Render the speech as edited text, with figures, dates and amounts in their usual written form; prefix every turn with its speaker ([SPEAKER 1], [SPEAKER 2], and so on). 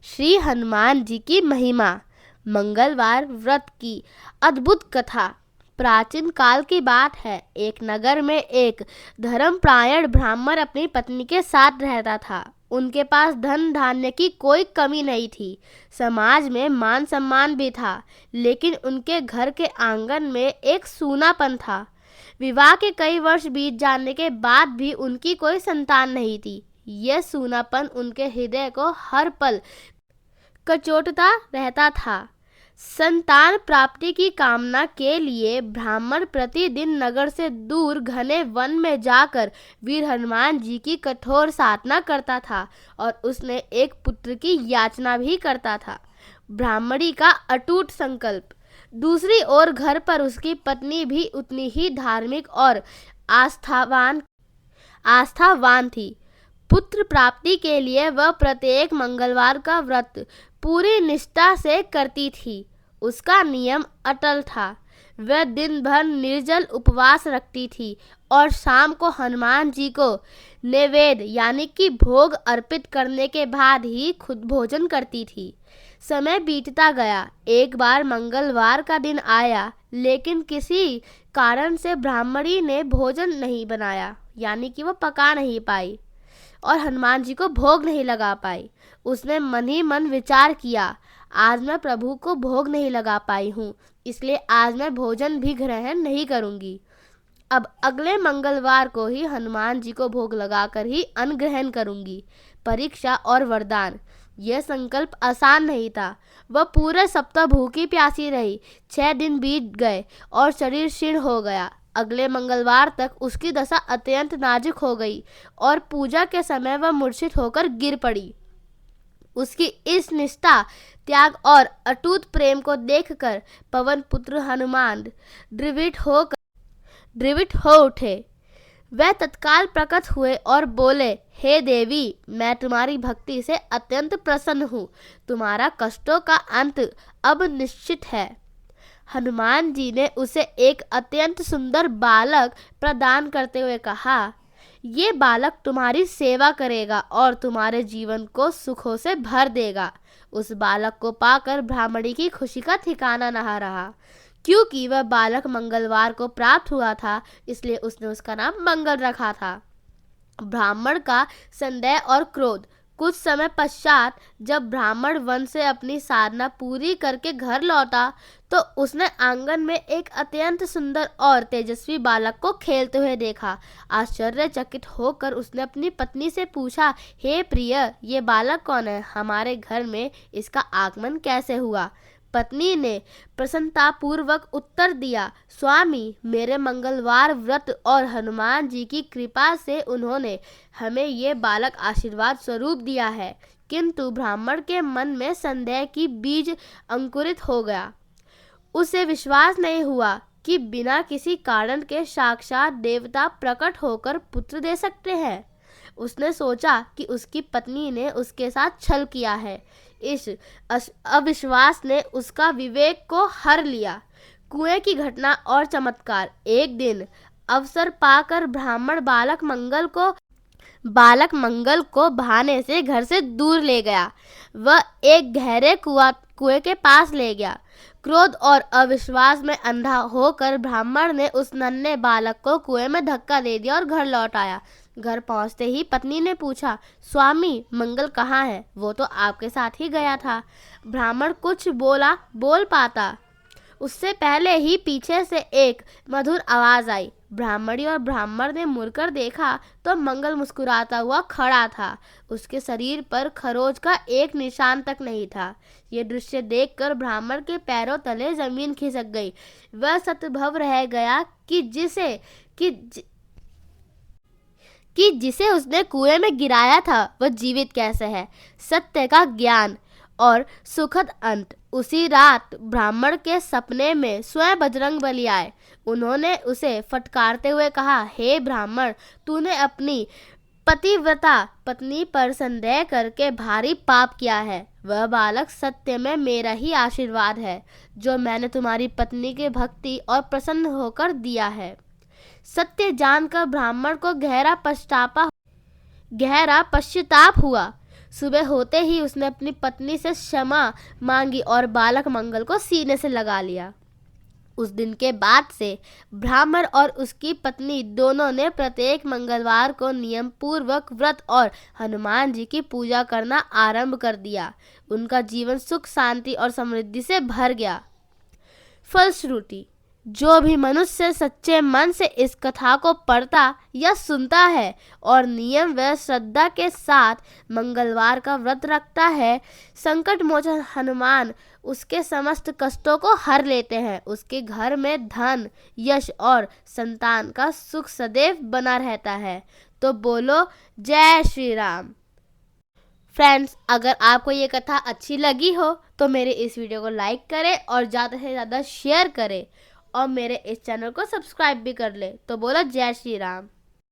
[SPEAKER 1] श्री हनुमान जी की महिमा। मंगलवार व्रत की अद्भुत कथा। प्राचीन काल की बात है। एक नगर में एक धर्मपरायण ब्राह्मण अपनी पत्नी के साथ रहता था। उनके पास धन धान्य की कोई कमी नहीं थी। समाज में मान सम्मान भी था, लेकिन उनके घर के आंगन में एक सूनापन था। विवाह के कई वर्ष बीत जाने के बाद भी उनकी कोई संतान नहीं थी। यह सूनापन उनके हृदय को हर पल कचोटता रहता था। संतान प्राप्ति की कामना के लिए ब्राह्मण प्रतिदिन नगर से दूर घने वन में जाकर वीर हनुमान जी की कठोर साधना करता था और उसने एक पुत्र की याचना भी करता था। ब्राह्मणी का अटूट संकल्प। दूसरी ओर घर पर उसकी पत्नी भी उतनी ही धार्मिक और आस्थावान थी। पुत्र प्राप्ति के लिए वह प्रत्येक मंगलवार का व्रत पूरी निष्ठा से करती थी। उसका नियम अटल था। वह दिन भर निर्जल उपवास रखती थी और शाम को हनुमान जी को नैवेद्य यानी कि भोग अर्पित करने के बाद ही खुद भोजन करती थी। समय बीतता गया। एक बार मंगलवार का दिन आया, लेकिन किसी कारण से ब्राह्मणी ने भोजन नहीं बनाया, यानी कि वह पका नहीं पाई और हनुमान जी को भोग नहीं लगा पाई। उसने मन ही मन विचार किया, आज मैं प्रभु को भोग नहीं लगा पाई हूँ, इसलिए आज मैं भोजन भी ग्रहण नहीं करूँगी। अब अगले मंगलवार को ही हनुमान जी को भोग लगाकर ही अन्न ग्रहण करूँगी। परीक्षा और वरदान। यह संकल्प आसान नहीं था। वह पूरे सप्ताह भूखी प्यासी रही। 6 दिन बीत गए और शरीर क्षीण हो गया। अगले मंगलवार तक उसकी दशा अत्यंत नाजुक हो गई और पूजा के समय वह मूर्छित होकर गिर पड़ी। उसकी इस निष्ठा, त्याग और अटूट प्रेम को देखकर पवन पुत्र हनुमान द्रवित हो उठे। वह तत्काल प्रकट हुए और बोले, हे देवी, मैं तुम्हारी भक्ति से अत्यंत प्रसन्न हूँ। तुम्हारा कष्टों का अंत अब निश्चित है। हनुमान जी ने उसे एक अत्यंत सुंदर बालक प्रदान करते हुए कहा, ये बालक तुम्हारी सेवा करेगा और तुम्हारे जीवन को सुखों से भर देगा। उस बालक को पाकर ब्राह्मणी की खुशी का ठिकाना न रहा। क्योंकि वह बालक मंगलवार को प्राप्त हुआ था, इसलिए उसने उसका नाम मंगल रखा था। ब्राह्मण का संदेह और क्रोध। कुछ समय पश्चात जब ब्राह्मण वन से अपनी साधना पूरी करके घर लौटा, तो उसने आंगन में एक अत्यंत सुंदर और तेजस्वी बालक को खेलते हुए देखा। आश्चर्यचकित होकर उसने अपनी पत्नी से पूछा, हे प्रिय, ये बालक कौन है? हमारे घर में इसका आगमन कैसे हुआ? पत्नी ने प्रसन्नतापूर्वक उत्तर दिया, स्वामी, मेरे मंगलवार व्रत और हनुमान जी की कृपा से उन्होंने हमें ये बालक आशीर्वाद स्वरूप दिया है। किंतु ब्राह्मण के मन में संदेह की बीज अंकुरित हो गया। उसे विश्वास नहीं हुआ कि बिना किसी कारण के साक्षात देवता प्रकट होकर पुत्र दे सकते हैं। उसने सोचा कि उसकी पत्नी ने उसके साथ छल किया है। इस अविश्वास ने उसका विवेक को हर लिया। कुएं की घटना और चमत्कार। एक दिन अवसर पाकर ब्राह्मण बालक मंगल को बहाने से घर से दूर ले गया। वह एक गहरे कुएं के पास ले गया। क्रोध और अविश्वास में अंधा होकर ब्राह्मण ने उस नन्हे बालक को कुएं में धक्का दे दिया और घर लौट आया। घर पहुंचते ही पत्नी ने पूछा, स्वामी, मंगल कहाँ है? वो तो आपके साथ ही गया था। ब्राह्मण कुछ बोल पाता उससे पहले ही पीछे से एक मधुर आवाज आई। ब्राह्मणी और ब्राह्मण ने मुड़कर देखा तो मंगल मुस्कुराता हुआ खड़ा था। उसके शरीर पर खरोच का एक निशान तक नहीं था। ये दृश्य देखकर ब्राह्मण के पैरों तले जमीन खिसक गई। वह सतभव रह गया कि जिसे उसने कुएं में गिराया था वह जीवित कैसे है। सत्य का ज्ञान और सुखद अंत। उसी रात ब्राह्मण के सपने में स्वयं बजरंगबली आए। उन्होंने उसे फटकारते हुए कहा, हे ब्राह्मण, तूने अपनी पतिव्रता पत्नी पर संदेह करके भारी पाप किया है। वह बालक सत्य में मेरा ही आशीर्वाद है, जो मैंने तुम्हारी पत्नी के भक्ति और प्रसन्न होकर दिया है। सत्य जानकर ब्राह्मण को गहरा पश्चाताप हुआ। सुबह होते ही उसने अपनी पत्नी से क्षमा मांगी और बालक मंगल को सीने से लगा लिया। उस दिन के बाद से ब्राह्मण और उसकी पत्नी दोनों ने प्रत्येक मंगलवार को नियम पूर्वक व्रत और हनुमान जी की पूजा करना आरंभ कर दिया। उनका जीवन सुख, शांति और समृद्धि से भर गया। फलश्रुति, जो भी मनुष्य सच्चे मन से इस कथा को पढ़ता या सुनता है और नियम व श्रद्धा के साथ मंगलवार का व्रत रखता है, संकट मोचन हनुमान उसके समस्त कष्टों को हर लेते हैं। उसके घर में धन, यश और संतान का सुख सदैव बना रहता है। तो बोलो जय श्री राम। फ्रेंड्स, अगर आपको ये कथा अच्छी लगी हो तो मेरे इस वीडियो को लाइक करें और ज़्यादा से ज़्यादा शेयर करें और मेरे इस चैनल को सब्सक्राइब भी कर ले। तो बोलो जय श्री राम।